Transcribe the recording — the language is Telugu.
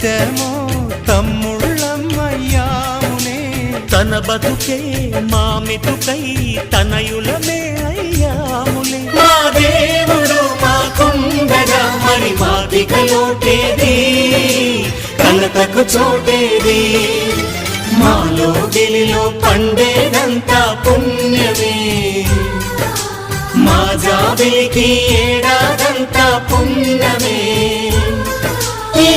కలిసామో తమ్ముళ్ళమ్మయ్యామునే తన బతుకే మా మెతుకై తనయులమే అయ్యాములే మా దేవుడు మాకుండగా మరి మాదిక లోటేది కలతకు చోటేది మాలో గిలిలో పండేదంతా పుణ్యమే మా జాబిలికి ఏడాదంతా పుణ్యమే ఈ